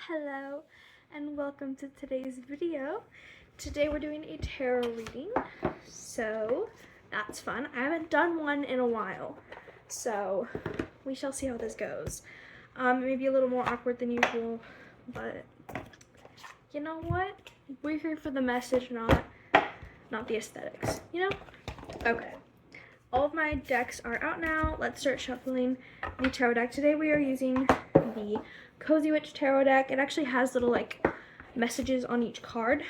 Hello and welcome to today's video. Today we're doing a tarot reading, so that's fun. I haven't done one in a while, so we shall see how this goes. Maybe a little more awkward than usual, but you know what? We're here for the message, not the aesthetics, you know? Okay. All of my decks are out now. Let's start shuffling the tarot deck. Today we are using the Cozy Witch tarot deck. It actually has little like messages on each card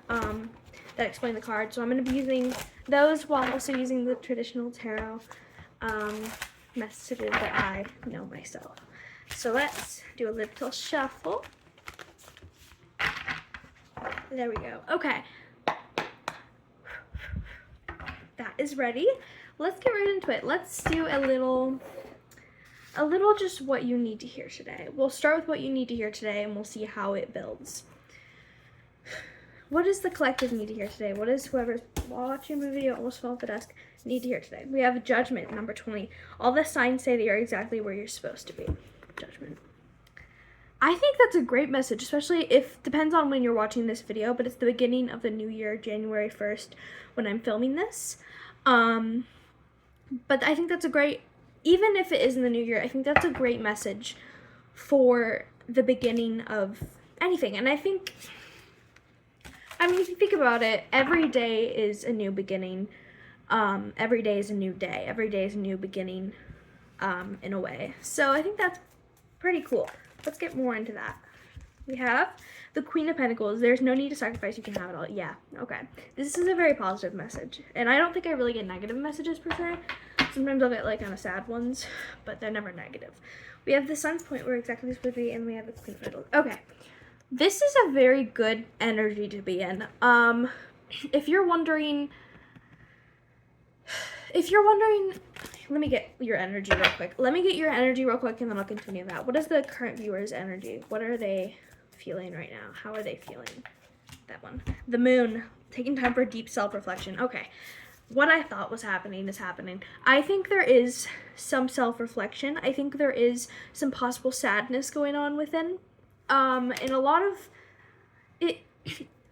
that explain the card. So I'm going to be using those while also using the traditional tarot messages that I know myself. So let's do a little shuffle. There we go. Okay. That is ready. Let's get right into it. Let's do a little just what you need to hear today. We'll start with what you need to hear today and we'll see how it builds. What does the collective need to hear today? What does whoever's watching the video almost fell off the desk need to hear today? We have Judgment, number 20. All the signs say that you're exactly where you're supposed to be. Judgment. I think that's a great message, especially if, depends on when you're watching this video, but it's the beginning of the new year, January 1st, when I'm filming this. But I think that's a great, even if it is in the new year, I think that's a great message for the beginning of anything. And I mean, if you think about it, every day is a new beginning. Every day is a new day. Every day is a new beginning, in a way. So I think that's pretty cool. Let's get more into that. We have the Queen of Pentacles. There's no need to sacrifice. You can have it all. Yeah, okay. This is a very positive message. And I don't think I really get negative messages per se. Sometimes I'll get like kind of sad ones, but they're never negative. We have the Sun's point where exactly supposed to be, and we have the Queen of Pentacles. Okay. This is a very good energy to be in. If you're wondering, let me get your energy real quick. Let me get your energy real quick, and then I'll continue that. What is the current viewer's energy? What are they feeling right now? How are they feeling? That one. The Moon. Taking time for deep self-reflection. Okay. What I thought was happening is happening. I think there is some self-reflection. I think there is some possible sadness going on within. And a lot of it,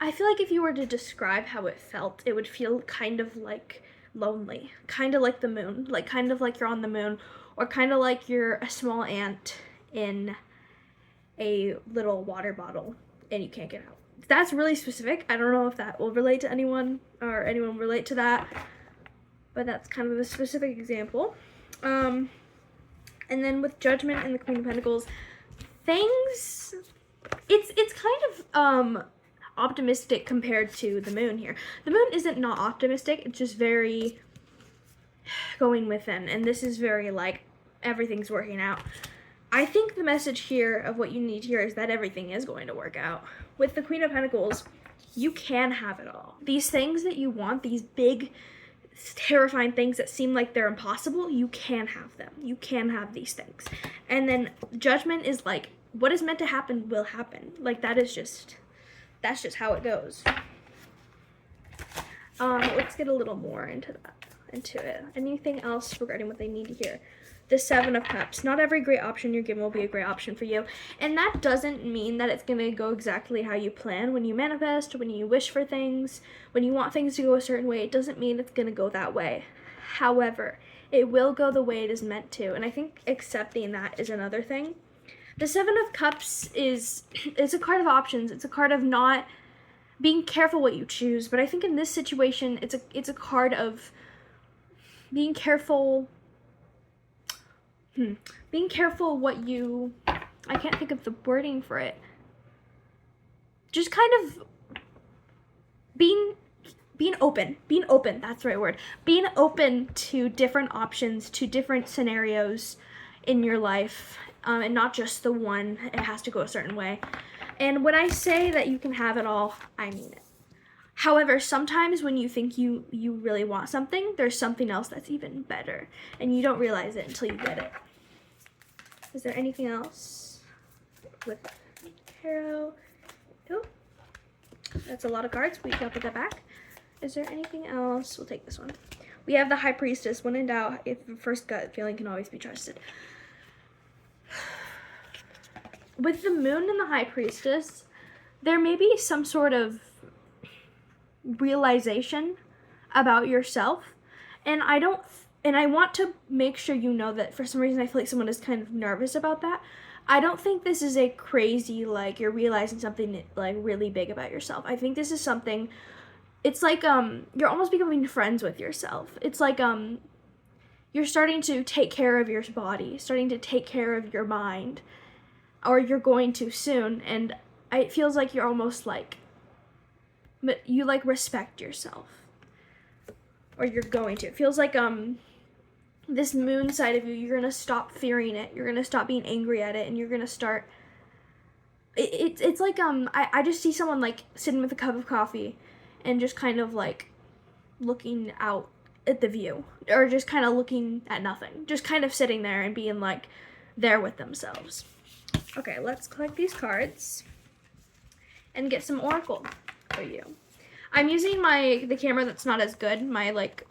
I feel like if you were to describe how it felt, it would feel kind of like lonely, kind of like the moon, like kind of like you're on the moon, or kind of like you're a small ant in a little water bottle and you can't get out. That's really specific. I don't know if that will relate to anyone or anyone relate to that, but that's kind of a specific example. And then with Judgment and the Queen of Pentacles, things, it's kind of optimistic compared to the Moon here. The Moon isn't not optimistic, it's just very going within, and this is very like everything's working out. I think the message here of what you need to hear is that everything is going to work out. With the Queen of Pentacles, you can have it all. These things that you want, these big, terrifying things that seem like they're impossible, you can have them. You can have these things. And then Judgment is like, what is meant to happen will happen. Like that's just how it goes. Let's get a little more into it. Anything else regarding what they need to hear? The Seven of Cups. Not every great option you're given will be a great option for you. And that doesn't mean that it's going to go exactly how you plan. When you manifest, when you wish for things, when you want things to go a certain way, it doesn't mean it's going to go that way. However, it will go the way it is meant to. And I think accepting that is another thing. The Seven of Cups it's a card of options. It's a card of not being careful what you choose. But I think in this situation, it's a card of being careful. Being careful what you, I can't think of the wording for it. Just kind of being open. Being open, that's the right word. Being open to different options, to different scenarios in your life. And not just the one, it has to go a certain way. And when I say that you can have it all, I mean it. However, sometimes when you think you really want something, there's something else that's even better. And you don't realize it until you get it. Is there anything else with tarot? Oh, that's a lot of cards. We can put that back. Is there anything else? We'll take this one. We have the High Priestess. When in doubt, if the first gut feeling can always be trusted. with the moon and the high priestess, there may be some sort of realization about yourself, and I want to make sure you know that for some reason I feel like someone is kind of nervous about that. I don't think this is a crazy, like, you're realizing something, like, really big about yourself. I think this is something, it's like, you're almost becoming friends with yourself. It's like, you're starting to take care of your body, starting to take care of your mind, or you're going to soon, and it feels like you're almost like, you, like, respect yourself, or you're going to. It feels like, this moon side of you, you're gonna stop fearing it, you're gonna stop being angry at it, and you're gonna start, it's like, I just see someone, like, sitting with a cup of coffee, and just kind of, like, looking out at the view, or just kind of looking at nothing, just kind of sitting there and being, like, there with themselves. Okay, let's collect these cards, and get some oracle for you. I'm using the camera that's not as good, my, like,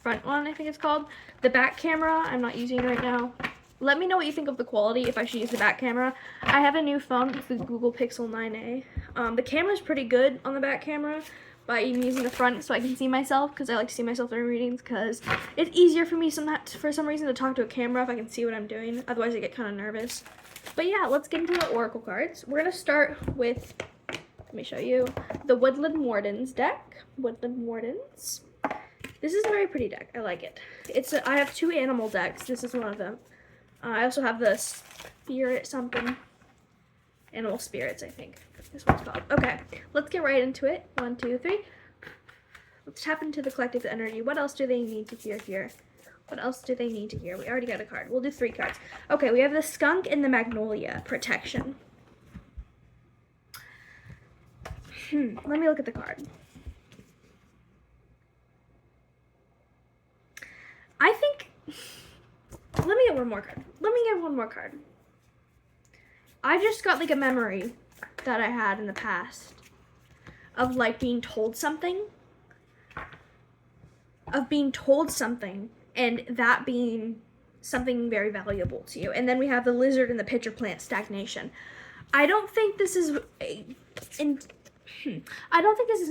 front one, I think it's called. The back camera, I'm not using right now. Let me know what you think of the quality, if I should use the back camera. I have a new phone with the Google Pixel 9a. The camera's pretty good on the back camera, but I'm using the front so I can see myself, because I like to see myself during readings, because it's easier for me for some reason to talk to a camera if I can see what I'm doing. Otherwise I get kind of nervous. But yeah, let's get into the oracle cards. We're going to start with, let me show you, the Woodland Wardens deck. Woodland Wardens. This is a very pretty deck. I like it. I have 2 animal decks. This is one of them. I also have the spirit something. Animal spirits, I think. This one's called. Okay, let's get right into it. 1, 2, 3. Let's tap into the collective energy. What else do they need to hear here? What else do they need to hear? We already got a card. We'll do 3 cards. Okay, we have the skunk and the magnolia. Protection. Let me look at the card. I think, let me get one more card. I just got, like, a memory that I had in the past of, like, being told something, and that being something very valuable to you. And then we have the lizard and the pitcher plant, stagnation. I don't think this is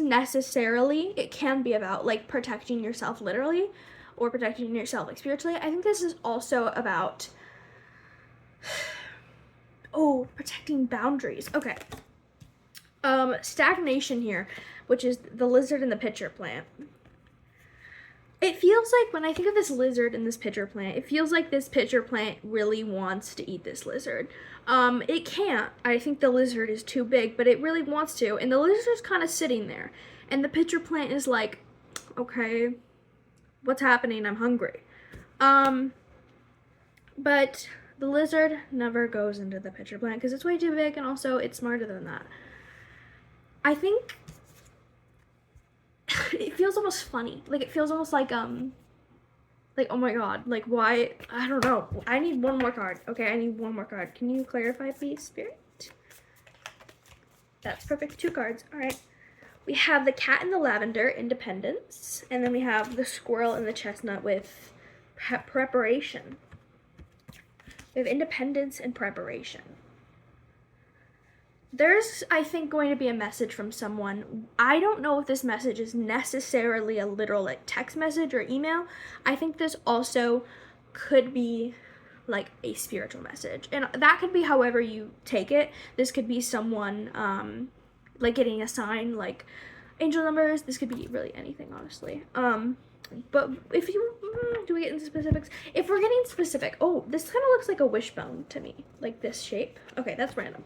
necessarily, it can be about, like, protecting yourself literally, or protecting yourself, like, spiritually. I think this is also about, protecting boundaries. Okay. Stagnation here, which is the lizard and the pitcher plant. It feels like, when I think of this lizard and this pitcher plant, it feels like this pitcher plant really wants to eat this lizard. It can't. I think the lizard is too big, but it really wants to, and the lizard's kind of sitting there, and the pitcher plant is like, okay, what's happening? I'm hungry. But the lizard never goes into the pitcher plant because it's way too big, and also it's smarter than that. I think it feels almost funny. Like, it feels almost like, oh my god, like, why? I don't know. I need one more card. Okay, I need one more card. Can you clarify, please, Spirit? That's perfect. 2 cards. All right. We have the cat and the lavender, independence, and then we have the squirrel and the chestnut with preparation. We have independence and preparation. There's, I think, going to be a message from someone. I don't know if this message is necessarily a literal, like, text message or email. I think this also could be, like, a spiritual message, and that could be however you take it. This could be someone, like, getting a sign, like angel numbers. This could be really anything, honestly. But if you, do we get into specifics? If we're getting specific, this kind of looks like a wishbone to me, like this shape. Okay, that's random.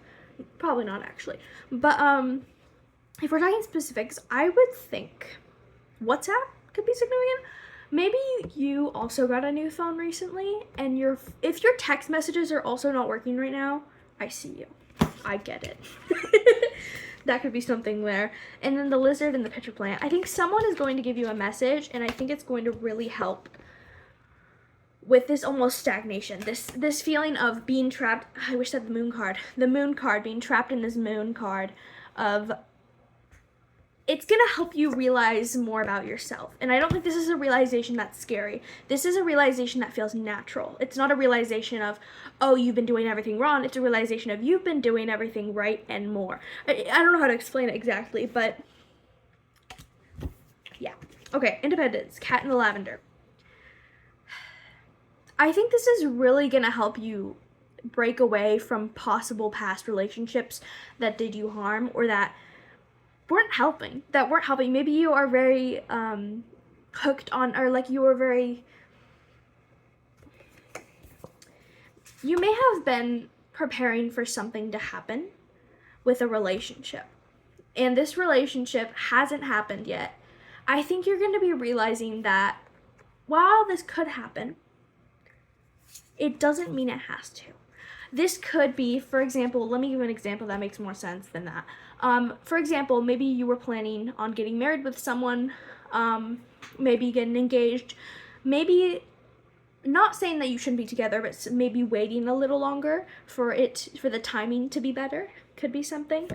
Probably not, actually. But, if we're talking specifics, I would think WhatsApp could be significant. Maybe you also got a new phone recently, and if your text messages are also not working right now, I see you. I get it. That could be something there. And then the lizard and the pitcher plant. I think someone is going to give you a message, and I think it's going to really help with this almost stagnation. This feeling of being trapped. I wish I had the moon card. The moon card, being trapped in this moon card of it's gonna help you realize more about yourself. And I don't think this is a realization that's scary. This is a realization that feels natural. It's not a realization of, oh, you've been doing everything wrong. It's a realization of you've been doing everything right and more. I don't know how to explain it exactly, but yeah. Okay, independence, cat in the lavender. I think this is really gonna help you break away from possible past relationships that did you harm or that weren't helping. Maybe you are very hooked on, or like you were very, you may have been preparing for something to happen with a relationship, and this relationship hasn't happened yet. I think you're going to be realizing that while this could happen, it doesn't mean it has to. This could be, for example, let me give an example that makes more sense than that. For example, maybe you were planning on getting married with someone, maybe getting engaged, maybe not saying that you shouldn't be together, but maybe waiting a little longer for the timing to be better could be something.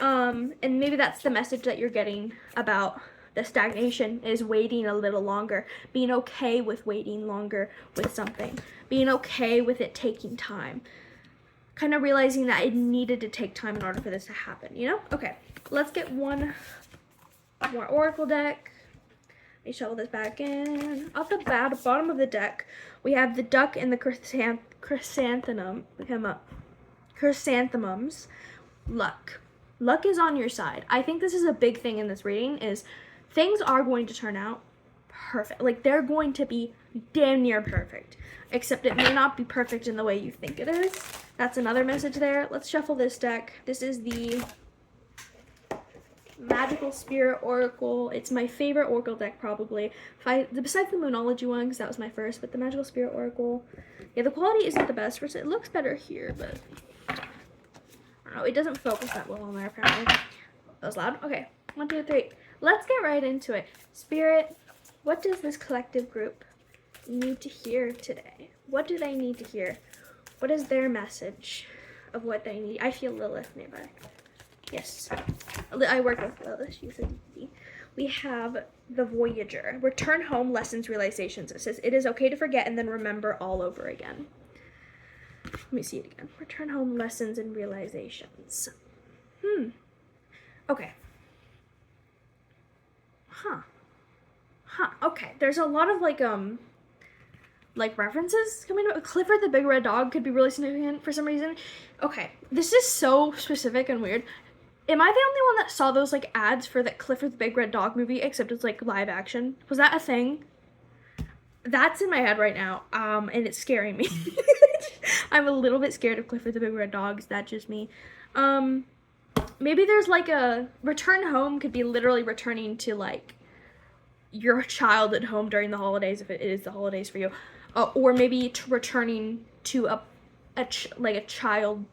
And maybe that's the message that you're getting about the stagnation, is waiting a little longer, being okay with waiting longer with something, being okay with it taking time, kind of realizing that it needed to take time in order for this to happen, you know? Okay, let's get one more oracle deck. Let me shuffle this back in. Off the bottom of the deck, we have the duck and the chrysanthemums. Luck. Luck is on your side. I think this is a big thing in this reading, is things are going to turn out perfect. Like, they're going to be damn near perfect, except it may not be perfect in the way you think it is. That's another message there. Let's shuffle this deck. This is the Magical Spirit Oracle. It's my favorite Oracle deck, probably. Besides the Moonology one, because that was my first, but the Magical Spirit Oracle. Yeah, the quality isn't the best. It looks better here, but I don't know. It doesn't focus that well on there, apparently. That was loud. Okay, 1, 2, 3. Let's get right into it. Spirit, what does this collective group need to hear today? What do they need to hear? What is their message of what they need? I feel Lilith nearby. Yes, I work with Lilith. She's a DD. We have the Voyager. Return home, lessons, realizations. It says, it is okay to forget and then remember all over again. Let me see it again. Return home, lessons, and realizations. Okay. Okay, there's a lot of like references coming up. Clifford the Big Red Dog could be really significant for some reason. Okay, this is so specific and weird. Am I the only one that saw those like ads for that Clifford the Big Red Dog movie, except it's like live action? Was that a thing? That's in my head right now, and it's scaring me. I'm a little bit scared of Clifford the Big Red Dog. Is that just me? Maybe there's like a return home could be literally returning to like your child at home during the holidays, if it is the holidays for you, or maybe returning to a child,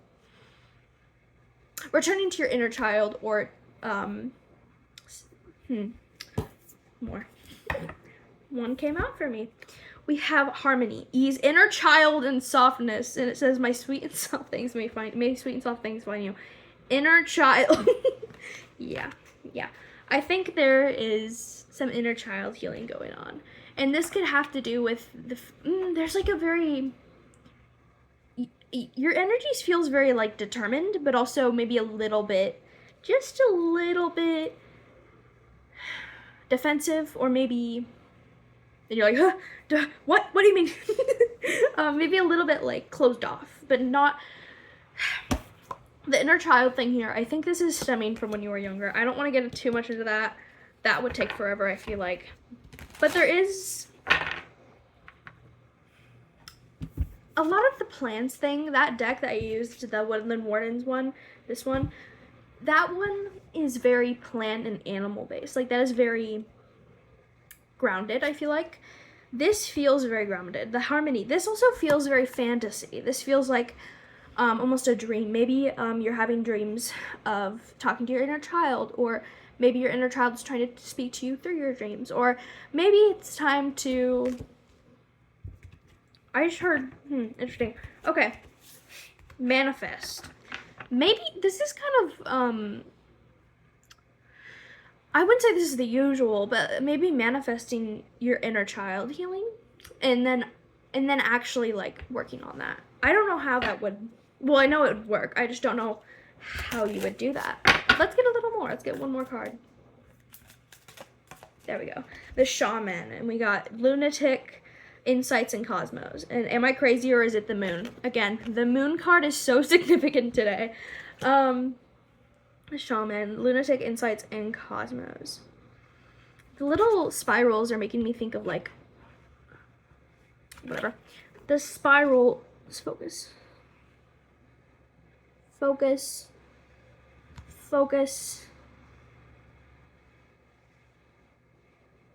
returning to your inner child, or more. One came out for me. We have harmony, ease, inner child, and softness, and it says, "My sweet and soft things may sweet and soft things find you." Inner child. yeah. I think there is some inner child healing going on, and this could have to do with there's like a very, your energy feels very like determined, but also maybe just a little bit defensive, or maybe you're like, huh, what do you mean? Maybe a little bit like closed off, but not. The inner child thing here, I think this is stemming from when you were younger. I don't want to get too much into that. That would take forever, I feel like. But there is a lot of the plans thing. That deck that I used, the Woodland Wardens one, this one, that one is very plant and animal based. Like, that is very grounded, I feel like. This feels very grounded. The harmony, this also feels very fantasy. This feels like almost a dream. Maybe you're having dreams of talking to your inner child, or maybe your inner child is trying to speak to you through your dreams, or maybe it's time to, I just heard, interesting. Okay, manifest. Maybe this is kind of, I wouldn't say this is the usual, but maybe manifesting your inner child healing and then actually like working on that. I don't know how that would, well, I know it would work. I just don't know how you would do that. Let's get a little more. Let's get one more card. There we go. The Shaman, and we got Lunatic, Insights, and Cosmos. And am I crazy or is it the moon? Again, the moon card is so significant today. The Shaman, Lunatic, Insights, and Cosmos. The little spirals are making me think of like, whatever. The spiral, let's focus. Focus. Focus.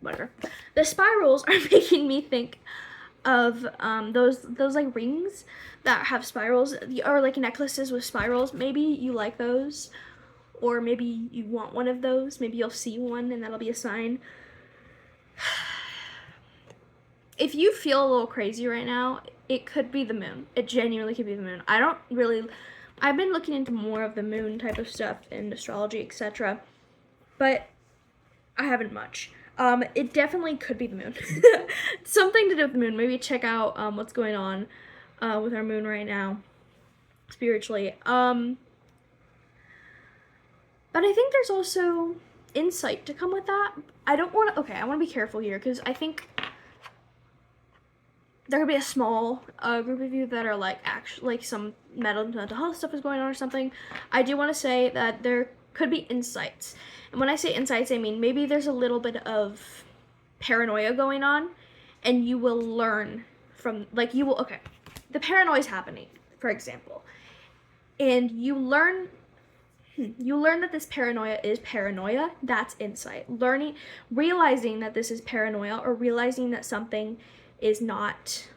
Whatever. The spirals are making me think of those like rings that have spirals, or like necklaces with spirals. Maybe you like those, or maybe you want one of those. Maybe you'll see one and that'll be a sign. If you feel a little crazy right now, it could be the moon. It genuinely could be the moon. I've been looking into more of the moon type of stuff in astrology, etc., but I haven't much. It definitely could be the moon. Something to do with the moon. Maybe check out what's going on with our moon right now, spiritually. But I think there's also insight to come with that. I want to be careful here, because I think there could be a small group of you that are like some mental health stuff is going on or something. I do want to say that there could be insights. And when I say insights, I mean maybe there's a little bit of paranoia going on, and you will learn from, like, the paranoia is happening, for example, and you learn that this paranoia is paranoia. That's insight. Realizing that this is paranoia, or realizing that something is not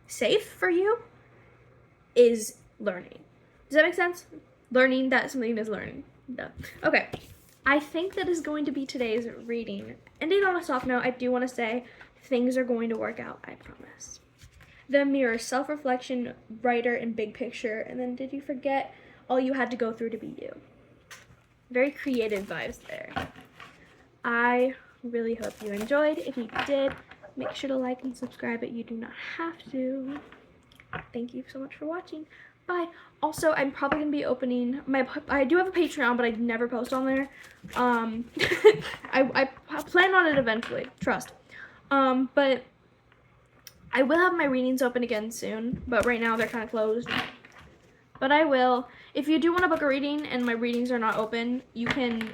safe for you, is learning. Does that make sense? Learning that something is learning. Duh. Okay. I think that is going to be today's reading. Ending on a soft note, I do want to say things are going to work out, I promise. The Mirror, self-reflection, writer, and big picture. And then did you forget all you had to go through to be you? Very creative vibes there. I really hope you enjoyed. If you did, make sure to like and subscribe, but you do not have to. Thank you so much for watching. Bye. Also, I'm probably going to be opening I do have a Patreon, but I never post on there. I plan on it eventually, trust. But I will have my readings open again soon, but right now they're kind of closed. But I will. If you do want to book a reading and my readings are not open, you can,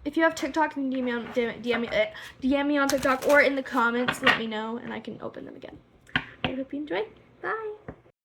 if you have TikTok, you can DM me on TikTok, or in the comments, let me know, and I can open them again. I hope you enjoyed. Bye.